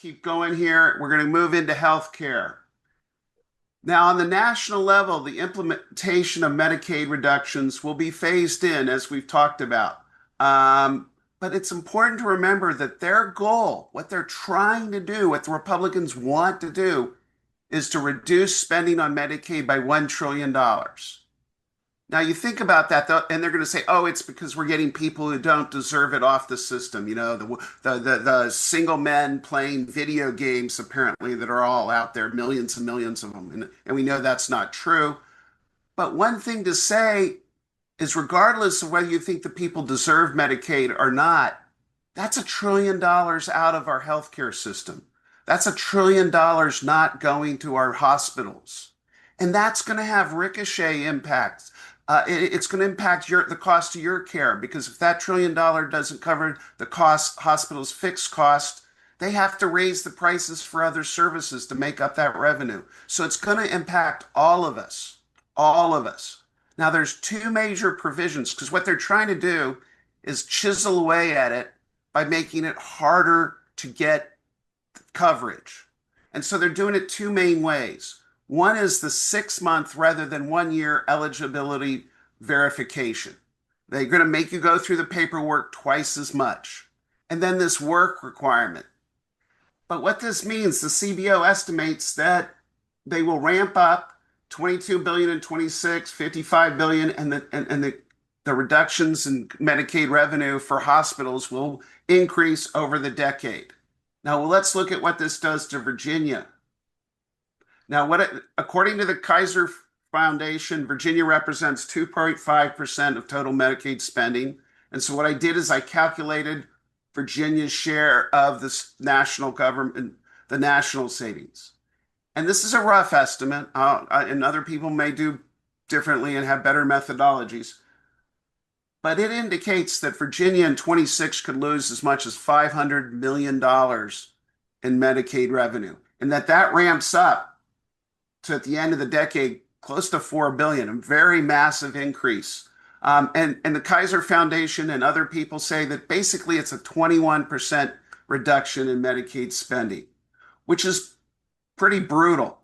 keep going here. We're going to move into healthcare. Now, on the national level, the implementation of Medicaid reductions will be phased in, as we've talked about. But it's important to remember that their goal, what they're trying to do, what the Republicans want to do, is to reduce spending on Medicaid by $1 trillion. Now you think about that, though, and they're going to say, "Oh, it's because we're getting people who don't deserve it off the system." You know, the single men playing video games apparently that are all out there, millions and millions of them, and we know that's not true. But one thing to say is, regardless of whether you think the people deserve Medicaid or not, that's $1 trillion out of our healthcare system. That's $1 trillion not going to our hospitals, and that's going to have ricochet impacts. It's going to impact the cost of your care because if that $1 trillion doesn't cover the cost, hospitals' fixed cost, they have to raise the prices for other services to make up that revenue. So it's going to impact all of us, all of us. Now there's two major provisions because what they're trying to do is chisel away at it by making it harder to get coverage. And so they're doing it two main ways. One is the 6 month rather than 1 year eligibility verification. They're going to make you go through the paperwork twice as much. And then this work requirement. But what this means, the CBO estimates that they will ramp up 22 billion in 26, 55 billion, and the reductions in Medicaid revenue for hospitals will increase over the decade. Now, well, let's look at what this does to Virginia. Now, according to the Kaiser Foundation, Virginia represents 2.5% of total Medicaid spending. And so what I did is I calculated Virginia's share of this national government, the national savings. And this is a rough estimate, and other people may do differently and have better methodologies. But it indicates that Virginia in 26 could lose as much as $500 million in Medicaid revenue, and that ramps up to at the end of the decade close to $4 billion, a very massive increase. And the Kaiser Foundation and other people say that basically it's a 21% reduction in Medicaid spending, which is pretty brutal.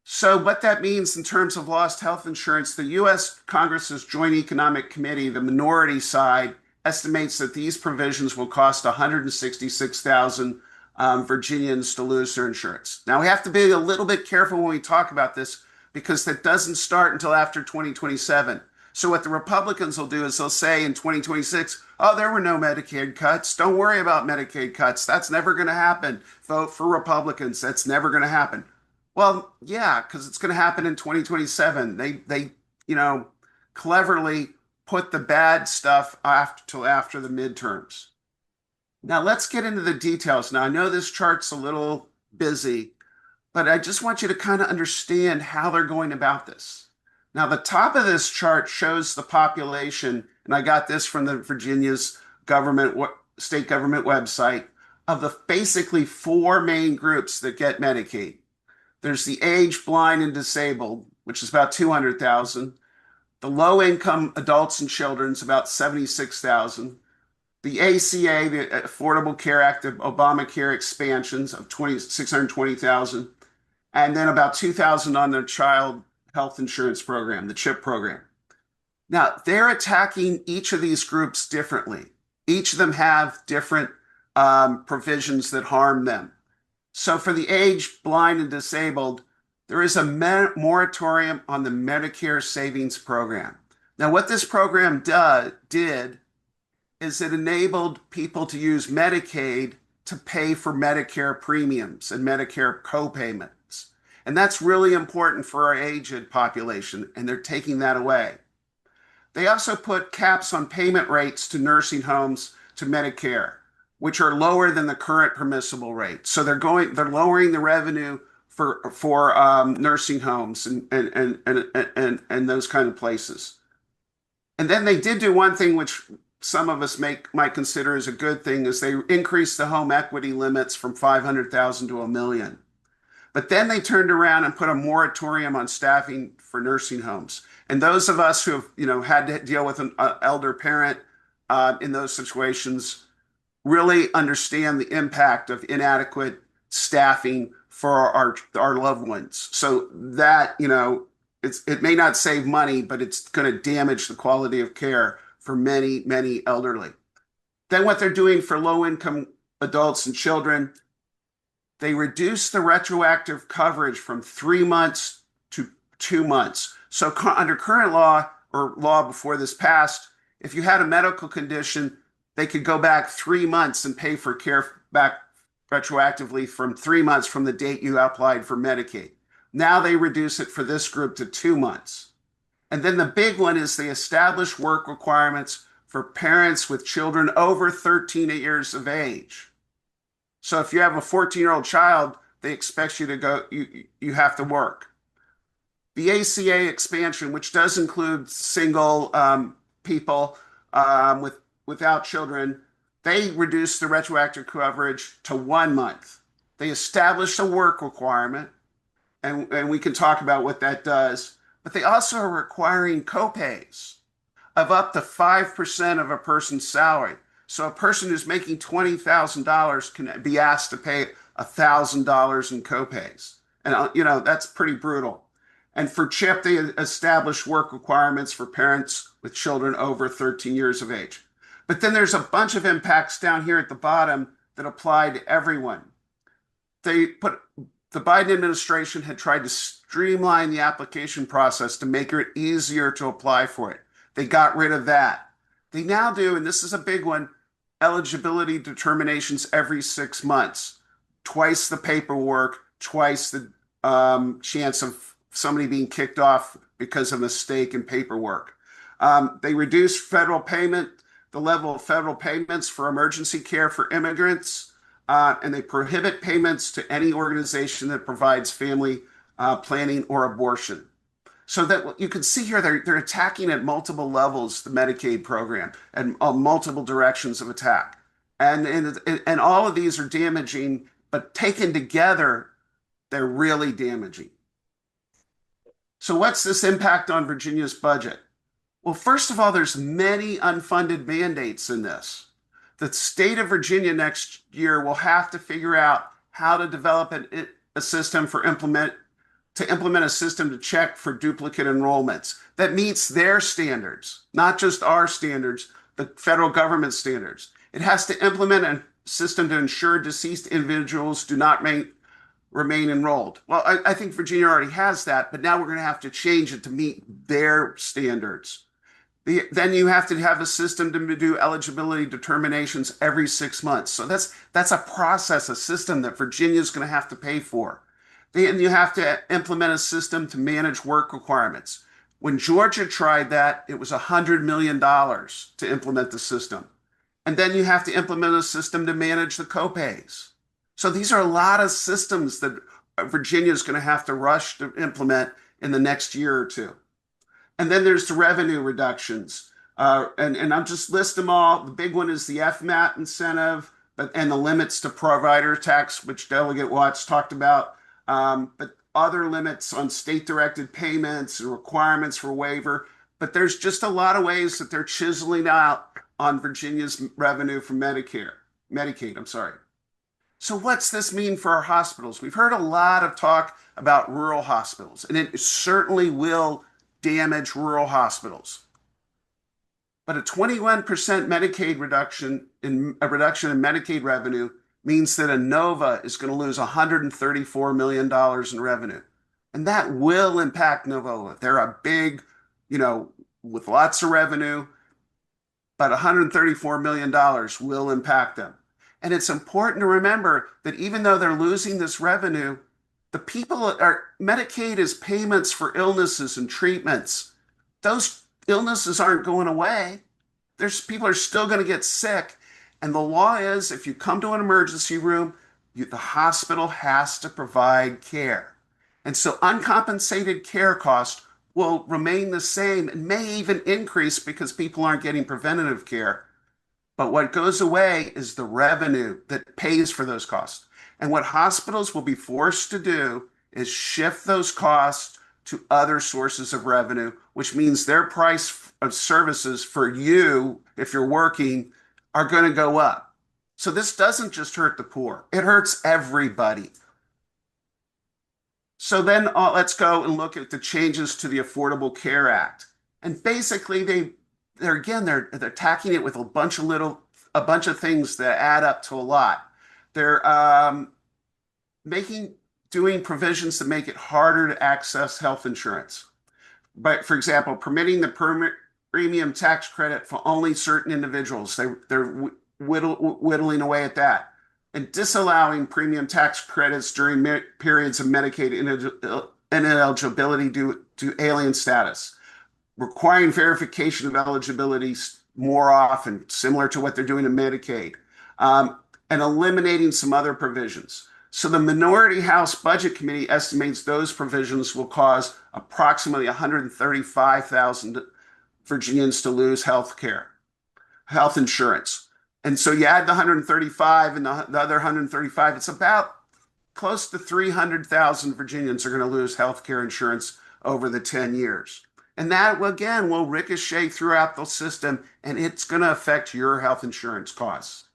So what that means in terms of lost health insurance, the U.S. Congress's Joint Economic Committee, the minority side, estimates that these provisions will cost 166,000 Virginians to lose their insurance. Now, we have to be a little bit careful when we talk about this because that doesn't start until after 2027. So what the Republicans will do is they'll say in 2026, "Oh, there were no Medicaid cuts. Don't worry about Medicaid cuts. That's never going to happen. Vote for Republicans. That's never going to happen." Well, yeah, because it's going to happen in 2027. They cleverly put the bad stuff till after the midterms. Now let's get into the details. Now I know this chart's a little busy, but I just want you to kind of understand how they're going about this. Now the top of this chart shows the population, and I got this from the Virginia's state government website, of the basically four main groups that get Medicaid. There's the aged, blind, and disabled, which is about 200,000. The low-income adults and children is about 76,000. The ACA, the Affordable Care Act, the Obamacare expansions of 620,000, and then about 2,000 on the child health insurance program, the CHIP program. Now, they're attacking each of these groups differently. Each of them have different provisions that harm them. So for the aged, blind, and disabled, there is a moratorium on the Medicare Savings Program. Now, what this program did is it enabled people to use Medicaid to pay for Medicare premiums and Medicare co-payments. And that's really important for our aged population, and they're taking that away. They also put caps on payment rates to nursing homes to Medicare, which are lower than the current permissible rate. So they're lowering the revenue for nursing homes and those kind of places. And then they did do one thing which some of us might consider as a good thing, is they increased the home equity limits from 500,000 to 1 million. But then they turned around and put a moratorium on staffing for nursing homes. And those of us who have had to deal with an elder parent in those situations, really understand the impact of inadequate staffing for our loved ones. So that, it may not save money, but it's going to damage the quality of care for many, many elderly. Then what they're doing for low income adults and children, they reduce the retroactive coverage from 3 months to 2 months. So under current law or law before this passed, if you had a medical condition, they could go back 3 months and pay for care back retroactively from 3 months from the date you applied for Medicaid. Now they reduce it for this group to 2 months. And then the big one is they establish work requirements for parents with children over 13 years of age. So if you have a 14-year-old child, they expect you to go, you have to work. The ACA expansion, which does include single people without children, they reduced the retroactive coverage to 1 month. They established a work requirement, and we can talk about what that does, but they also are requiring copays of up to 5% of a person's salary. So a person who's making $20,000 can be asked to pay $1,000 in copays. And, that's pretty brutal. And for CHIP, they established work requirements for parents with children over 13 years of age. But then there's a bunch of impacts down here at the bottom that apply to everyone. The Biden administration had tried to streamline the application process to make it easier to apply for it. They got rid of that. They now do, and this is a big one, eligibility determinations every 6 months. Twice the paperwork, twice the chance of somebody being kicked off because of a mistake in paperwork. They reduce the level of federal payments for emergency care for immigrants, and they prohibit payments to any organization that provides family planning or abortion. So that you can see here, they're attacking at multiple levels the Medicaid program and multiple directions of attack. And all of these are damaging, but taken together, they're really damaging. So what's this impact on Virginia's budget? Well, first of all, there's many unfunded mandates in this. The state of Virginia next year will have to figure out how to develop a system to implement a system to check for duplicate enrollments that meets their standards, not just our standards, the federal government standards. It has to implement a system to ensure deceased individuals do not remain enrolled. Well, I think Virginia already has that, but now we're going to have to change it to meet their standards. Then you have to have a system to do eligibility determinations every 6 months. So that's a process, a system that Virginia is going to have to pay for. Then you have to implement a system to manage work requirements. When Georgia tried that, it was $100 million to implement the system. And then you have to implement a system to manage the copays. So these are a lot of systems that Virginia is going to have to rush to implement in the next year or two. And then there's the revenue reductions. And I'll just list them all. The big one is the FMAP incentive, and the limits to provider tax, which Delegate Watts talked about. But other limits on state-directed payments and requirements for waiver. But there's just a lot of ways that they're chiseling out on Virginia's revenue from Medicaid, I'm sorry. So what's this mean for our hospitals? We've heard a lot of talk about rural hospitals, and it certainly will damage rural hospitals. But a 21% Medicaid reduction in Medicaid revenue means that Inova is going to lose $134 million in revenue. And that will impact Nova. They're a big, with lots of revenue, but $134 million will impact them. And it's important to remember that even though they're losing this revenue, Medicaid is payments for illnesses and treatments. Those illnesses aren't going away. People are still going to get sick. And the law is if you come to an emergency room, the hospital has to provide care. And so uncompensated care costs will remain the same and may even increase because people aren't getting preventative care. But what goes away is the revenue that pays for those costs. And what hospitals will be forced to do is shift those costs to other sources of revenue, which means their price of services for you, if you're working, are going to go up. So this doesn't just hurt the poor, it hurts everybody. So then let's go and look at the changes to the Affordable Care Act. And basically they're attacking it with a bunch of things that add up to a lot. They're making doing provisions to make it harder to access health insurance. But for example, permitting the premium tax credit for only certain individuals. They're whittling away at that. And disallowing premium tax credits during periods of Medicaid ineligibility due to alien status. Requiring verification of eligibility more often, similar to what they're doing in Medicaid, and eliminating some other provisions. So the Minority House Budget Committee estimates those provisions will cause approximately 135,000 Virginians to lose health insurance. And so you add the 135 and the other 135, it's about close to 300,000 Virginians are going to lose health care insurance over the 10 years. And that, again, will ricochet throughout the system, and it's going to affect your health insurance costs.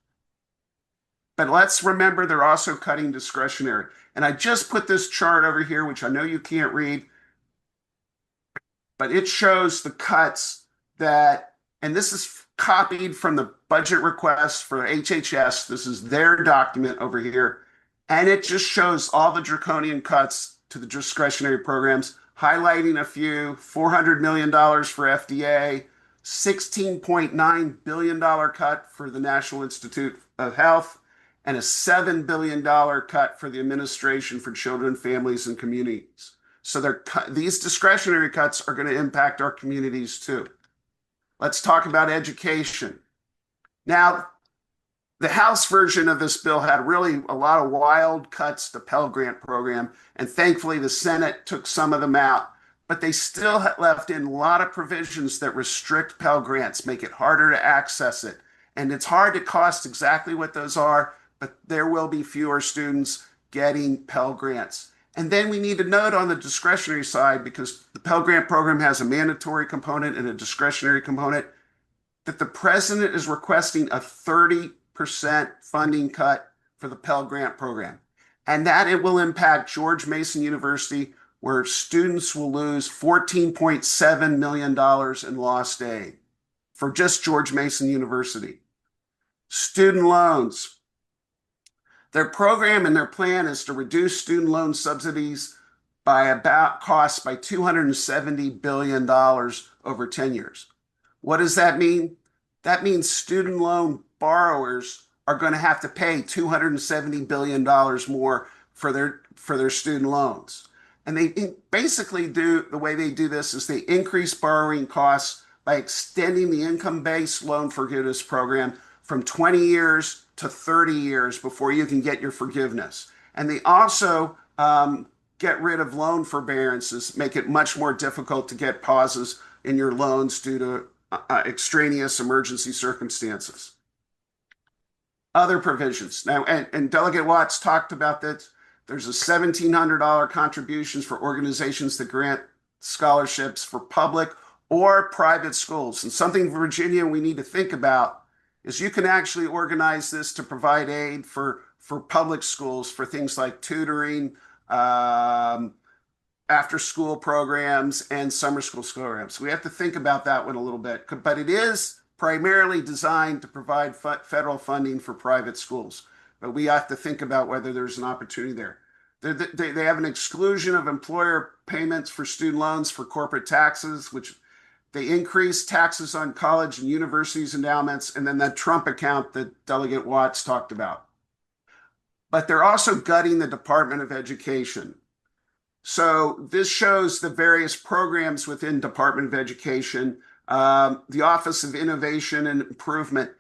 But let's remember they're also cutting discretionary. And I just put this chart over here, which I know you can't read, but it shows the cuts that, and this is copied from the budget request for HHS. This is their document over here. And it just shows all the draconian cuts to the discretionary programs, highlighting a few: $400 million for FDA, $16.9 billion cut for the National Institute of Health, and a $7 billion cut for the Administration for Children, Families, and Communities. So these discretionary cuts are going to impact our communities too. Let's talk about education. Now, the House version of this bill had really a lot of wild cuts to Pell Grant program, and thankfully the Senate took some of them out, but they still left in a lot of provisions that restrict Pell Grants, make it harder to access it. And it's hard to cost exactly what those are, but there will be fewer students getting Pell Grants. And then we need to note on the discretionary side, because the Pell Grant program has a mandatory component and a discretionary component, that the president is requesting a 30% funding cut for the Pell Grant program. And that it will impact George Mason University, where students will lose $14.7 million in lost aid for just George Mason University. Student loans. Their program and their plan is to reduce student loan subsidies by costs by $270 billion over 10 years. What does that mean? That means student loan borrowers are going to have to pay $270 billion more for their student loans. And they basically the way they do this is they increase borrowing costs by extending the income-based loan forgiveness program from 20 years to 30 years before you can get your forgiveness. And they also get rid of loan forbearances, make it much more difficult to get pauses in your loans due to extraneous emergency circumstances. Other provisions. Now, and Delegate Watts talked about this. There's a $1,700 contributions for organizations that grant scholarships for public or private schools. And something Virginia we need to think about is you can actually organize this to provide aid for public schools for things like tutoring, after-school programs, and summer school programs. We have to think about that one a little bit, but it is primarily designed to provide federal funding for private schools. But we have to think about whether there's an opportunity there. They have an exclusion of employer payments for student loans for corporate taxes, which they increase taxes on college and universities endowments, and then that Trump account that Delegate Watts talked about. But they're also gutting the Department of Education. So this shows the various programs within Department of Education, the Office of Innovation and Improvement.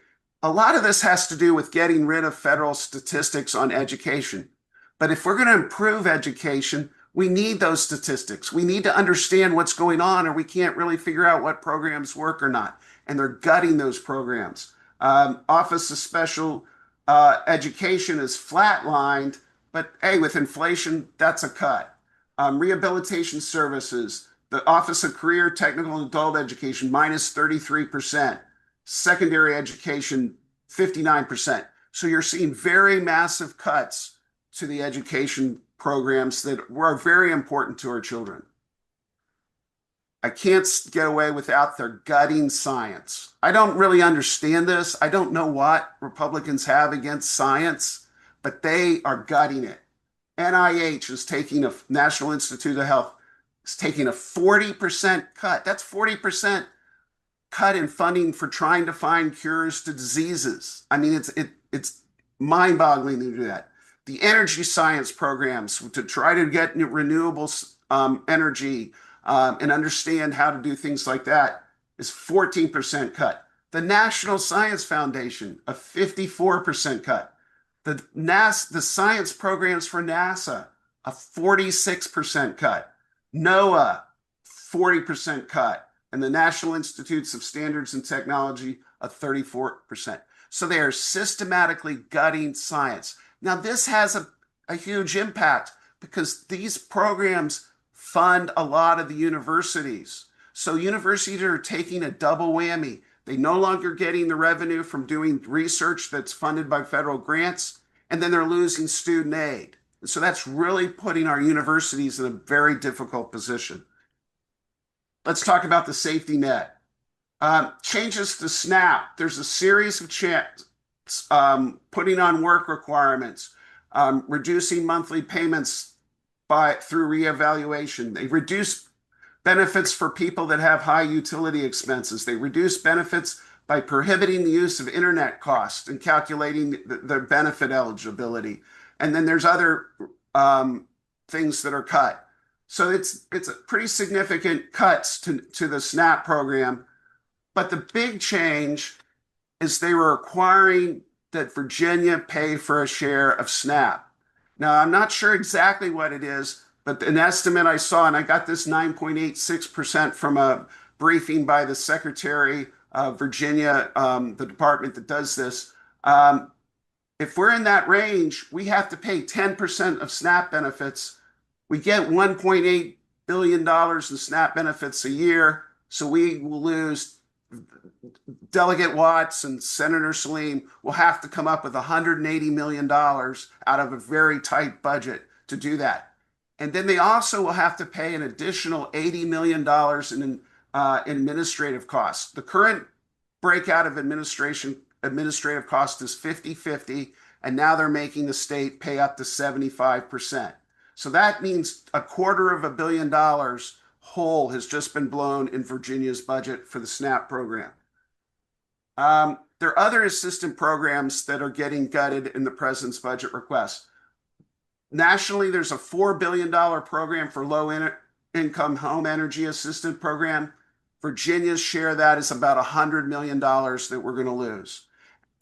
A lot of this has to do with getting rid of federal statistics on education. But if we're going to improve education, we need those statistics. We need to understand what's going on, or we can't really figure out what programs work or not. And they're gutting those programs. Office of Special Education is flatlined, but hey, with inflation, that's a cut. Rehabilitation services, the Office of Career, Technical, and Adult Education, minus 33%. Secondary education, 59%. So you're seeing very massive cuts to the education programs that are very important to our children. I can't get away without their gutting science. I don't really understand this. I don't know what Republicans have against science, but they are gutting it. NIH is taking a National Institute of Health is taking a 40% cut. That's 40% cut in funding for trying to find cures to diseases. I mean, it's mind-boggling to do that. The energy science programs to try to get renewable energy and understand how to do things like that is 14% cut. The National Science Foundation, a 54% cut. The science programs for NASA, a 46% cut. NOAA, 40% cut. And the National Institutes of Standards and Technology, a 34%. So they are systematically gutting science. Now, this has a huge impact because these programs fund a lot of the universities. So universities are taking a double whammy. They no longer getting the revenue from doing research that's funded by federal grants, and then they're losing student aid. So that's really putting our universities in a very difficult position. Let's talk about the safety net. Changes to SNAP. There's a series of putting on work requirements, reducing monthly payments through reevaluation. They reduce benefits for people that have high utility expenses. They reduce benefits by prohibiting the use of internet costs and calculating their benefit eligibility. And then there's other things that are cut. So it's a pretty significant cuts to the SNAP program. But the big change is they were requiring that Virginia pay for a share of SNAP. Now, I'm not sure exactly what it is, but an estimate I saw, and I got this 9.86% from a briefing by the Secretary of Virginia, the department that does this. If we're in that range, we have to pay 10% of SNAP benefits. We get $1.8 billion in SNAP benefits a year, so we will lose. Delegate Watts and Senator Salim will have to come up with $180 million out of a very tight budget to do that. And then they also will have to pay an additional $80 million in administrative costs. The current breakout of administrative cost is 50-50, and now they're making the state pay up to 75%. So that means $250 million hole has just been blown in Virginia's budget for the SNAP program. There are other assistance programs that are getting gutted in the president's budget request. Nationally, there's a $4 billion program for low-income home energy assistance program. Virginia's share of that is about $100 million that we're going to lose.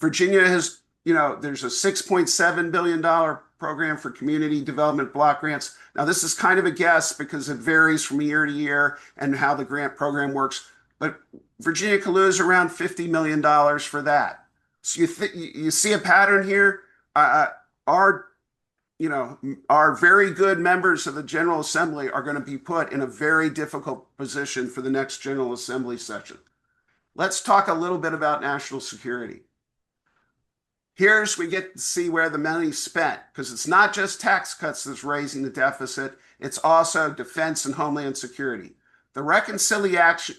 Virginia has, there's a $6.7 billion program for community development block grants. Now, this is kind of a guess because it varies from year to year and how the grant program works. But Virginia could lose around $50 million for that. So you see a pattern here. Our very good members of the General Assembly are going to be put in a very difficult position for the next General Assembly session. Let's talk a little bit about national security. Here's we get to see where the money's spent, because it's not just tax cuts that's raising the deficit, it's also defense and homeland security. The reconciliation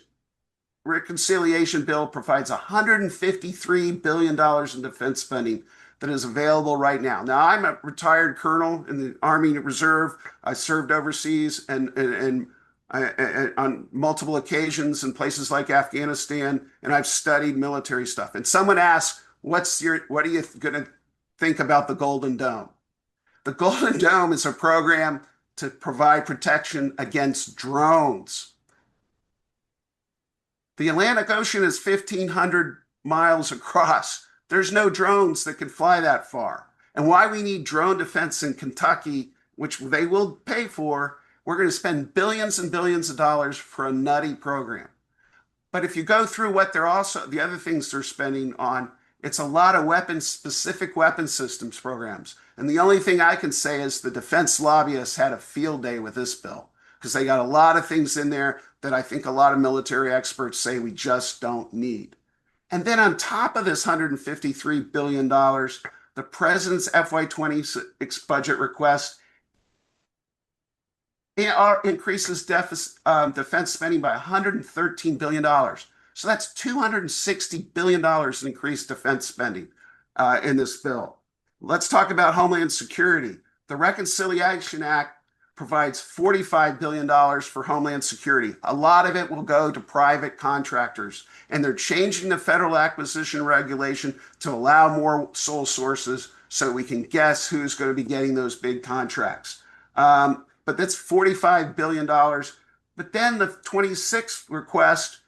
bill provides $153 billion in defense spending that is available right now. Now, I'm a retired colonel in the Army Reserve. I served overseas and on multiple occasions in places like Afghanistan, and I've studied military stuff. And someone asked, what are you going to think about the Golden Dome? The Golden Dome is a program to provide protection against drones. The Atlantic Ocean is 1,500 miles across. There's no drones that can fly that far. And why we need drone defense in Kentucky, which they will pay for, we're going to spend billions and billions of dollars for a nutty program. But if you go through the other things they're spending on, it's a lot of specific weapon systems programs. And the only thing I can say is the defense lobbyists had a field day with this bill, because they got a lot of things in there that I think a lot of military experts say we just don't need. And then on top of this $153 billion, The president's FY26 budget request increases defense spending by $113 billion. So that's $260 billion in increased defense spending in this bill. Let's talk about Homeland Security. The Reconciliation Act provides $45 billion for Homeland Security. A lot of it will go to private contractors, and they're changing the federal acquisition regulation to allow more sole sources so we can guess who's going to be getting those big contracts. But that's $45 billion. But then the 26th request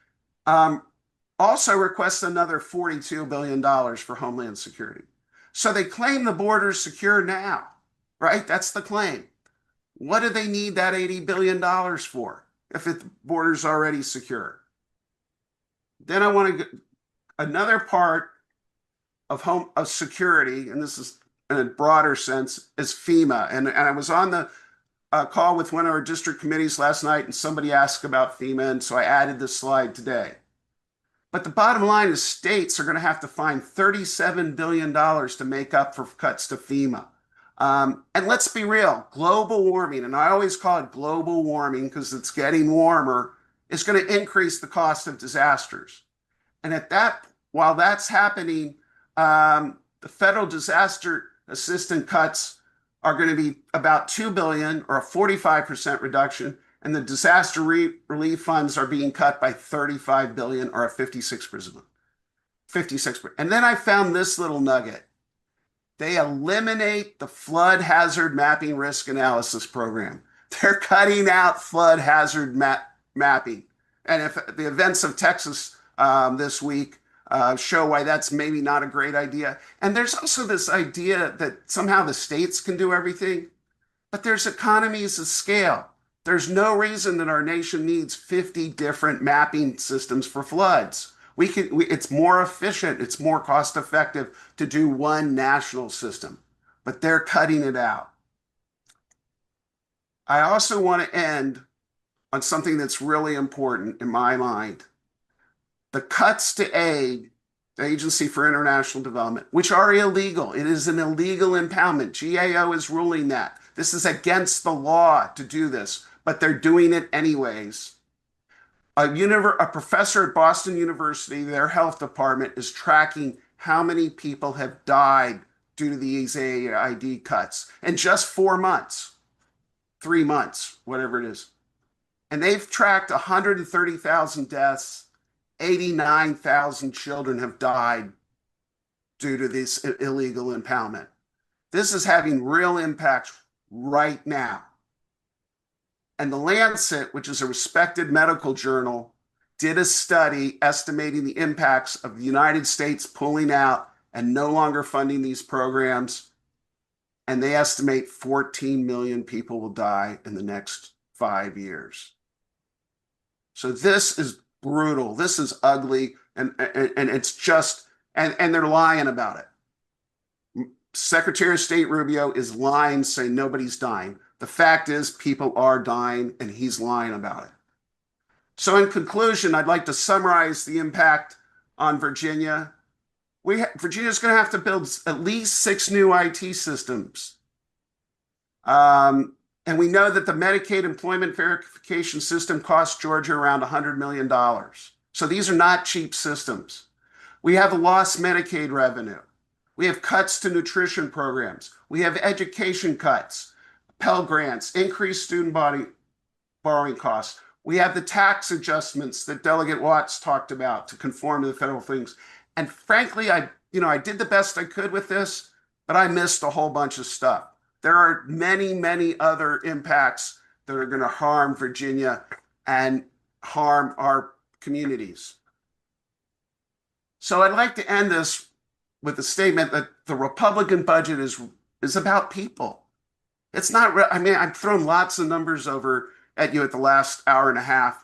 also requests another $42 billion for Homeland Security. So they claim the border's secure now, right? That's the claim. What do they need that $80 billion for if the border's already secure? Then I want to get another part of security, and this is in a broader sense, is FEMA. And I was on the call with one of our district committees last night, and somebody asked about FEMA, and so I added this slide today. But the bottom line is states are going to have to find $37 billion to make up for cuts to FEMA. And let's be real, global warming, and I always call it global warming because it's getting warmer, is going to increase the cost of disasters. And while that's happening, the federal disaster assistance cuts are going to be about $2 billion, or a 45% reduction, and the disaster relief funds are being cut by $35 billion, or a 56%. And then I found this little nugget. They eliminate the flood hazard mapping risk analysis program. They're cutting out flood hazard mapping. And if the events of Texas this week show why that's maybe not a great idea. And there's also this idea that somehow the states can do everything, but there's economies of scale. There's no reason that our nation needs 50 different mapping systems for floods. It's more efficient, it's more cost effective to do one national system, but they're cutting it out. I also want to end on something that's really important in my mind. The cuts to aid, the Agency for International Development, which are illegal. It is an illegal impoundment. GAO is ruling that. This is against the law to do this, but they're doing it anyways. A professor at Boston University, their health department, is tracking how many people have died due to these AID cuts in just 4 months, 3 months, whatever it is. And they've tracked 130,000 deaths. 89,000 children have died due to this illegal impoundment. This is having real impact right now. And The Lancet, which is a respected medical journal, did a study estimating the impacts of the United States pulling out and no longer funding these programs. And they estimate 14 million people will die in the next 5 years. So this is brutal. This is ugly. And it's just, and they're lying about it. Secretary of State Rubio is lying, saying nobody's dying. The fact is people are dying, and he's lying about it. So in conclusion, I'd like to summarize the impact on Virginia. Virginia's going to have to build at least 6 new IT systems. And we know that the Medicaid employment verification system costs Georgia around $100 million. So these are not cheap systems. We have lost Medicaid revenue. We have cuts to nutrition programs. We have education cuts, Pell Grants, increased student borrowing costs. We have the tax adjustments that Delegate Watts talked about to conform to the federal things. And frankly, I did the best I could with this, but I missed a whole bunch of stuff. There are many, many other impacts that are going to harm Virginia and harm our communities. So I'd like to end this with a statement that the Republican budget is about people. It's not, I've thrown lots of numbers over at you at the last hour and a half,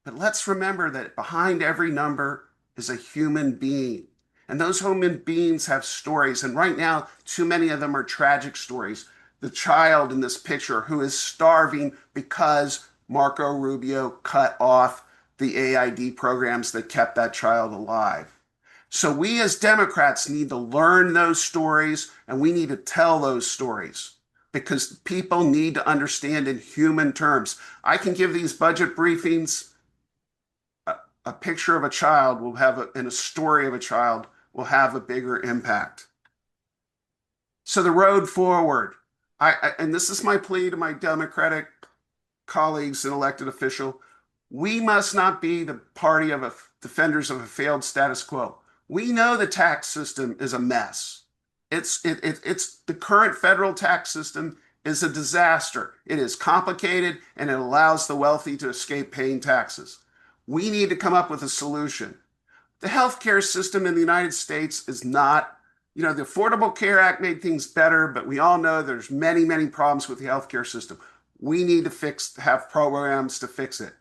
but let's remember that behind every number is a human being. And those human beings have stories. And right now, too many of them are tragic stories. The child in this picture who is starving because Marco Rubio cut off the AID programs that kept that child alive. So we as Democrats need to learn those stories and we need to tell those stories because people need to understand in human terms. I can give these budget briefings. A picture of a child will have and a story of a child will have a bigger impact. So the road forward, and this is my plea to my Democratic colleagues and elected official, we must not be the party of defenders of a failed status quo. We know the tax system is a mess. It's the current federal tax system is a disaster. It is complicated and it allows the wealthy to escape paying taxes. We need to come up with a solution. The healthcare system in the United States is not, the Affordable Care Act made things better, but we all know there's many, many problems with the healthcare system. We need to have programs to fix it.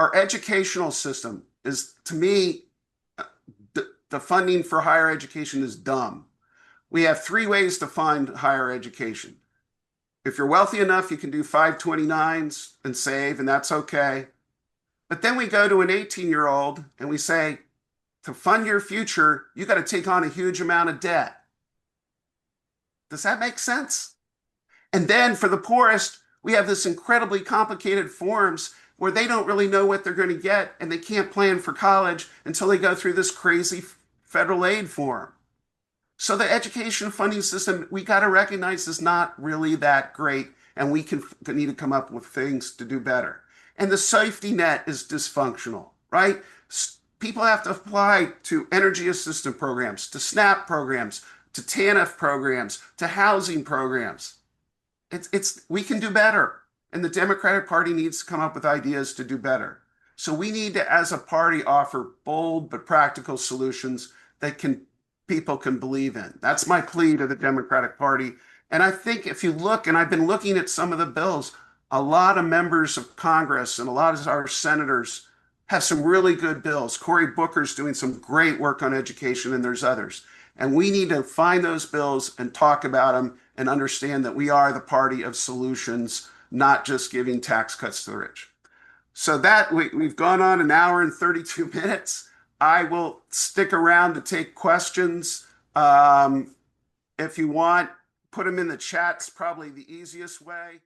Our educational system is, to me, the funding for higher education is dumb. We have three ways to fund higher education. If you're wealthy enough, you can do 529s and save, and that's okay. But then we go to an 18-year-old and we say, to fund your future, you got to take on a huge amount of debt. Does that make sense? And then for the poorest, we have this incredibly complicated forms where they don't really know what they're going to get and they can't plan for college until they go through this crazy federal aid form. So the education funding system, we got to recognize is not really that great, and we need to come up with things to do better. And the safety net is dysfunctional, right? People have to apply to energy assistance programs, to SNAP programs, to TANF programs, to housing programs. We can do better. And the Democratic Party needs to come up with ideas to do better. So we need to, as a party, offer bold but practical solutions that people can believe in. That's my plea to the Democratic Party. And I think if you look, and I've been looking at some of the bills, a lot of members of Congress and a lot of our senators have some really good bills. Cory Booker's doing some great work on education, and there's others. And we need to find those bills and talk about them and understand that we are the party of solutions, not just giving tax cuts to the rich. So that we've gone on an hour and 32 minutes. I will stick around to take questions. If you want, put them in the chat. It's probably the easiest way.